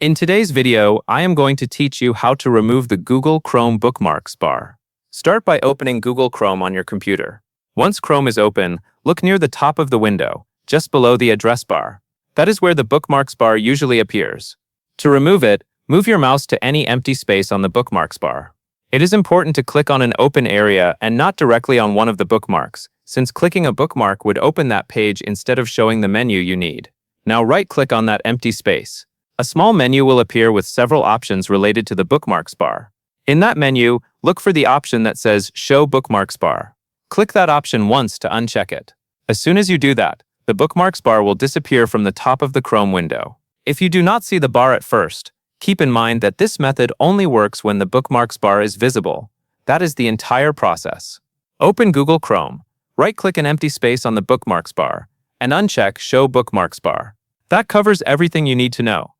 In today's video, I am going to teach you how to remove the Google Chrome Bookmarks bar. Start by opening Google Chrome on your computer. Once Chrome is open, look near the top of the window, just below the address bar. That is where the Bookmarks bar usually appears. To remove it, move your mouse to any empty space on the Bookmarks bar. It is important to click on an open area and not directly on one of the bookmarks, since clicking a bookmark would open that page instead of showing the menu you need. Now right-click on that empty space. A small menu will appear with several options related to the Bookmarks bar. In that menu, look for the option that says Show Bookmarks Bar. Click that option once to uncheck it. As soon as you do that, the Bookmarks bar will disappear from the top of the Chrome window. If you do not see the bar at first, keep in mind that this method only works when the Bookmarks bar is visible. That is the entire process. Open Google Chrome, right-click an empty space on the Bookmarks bar, and uncheck Show Bookmarks Bar. That covers everything you need to know.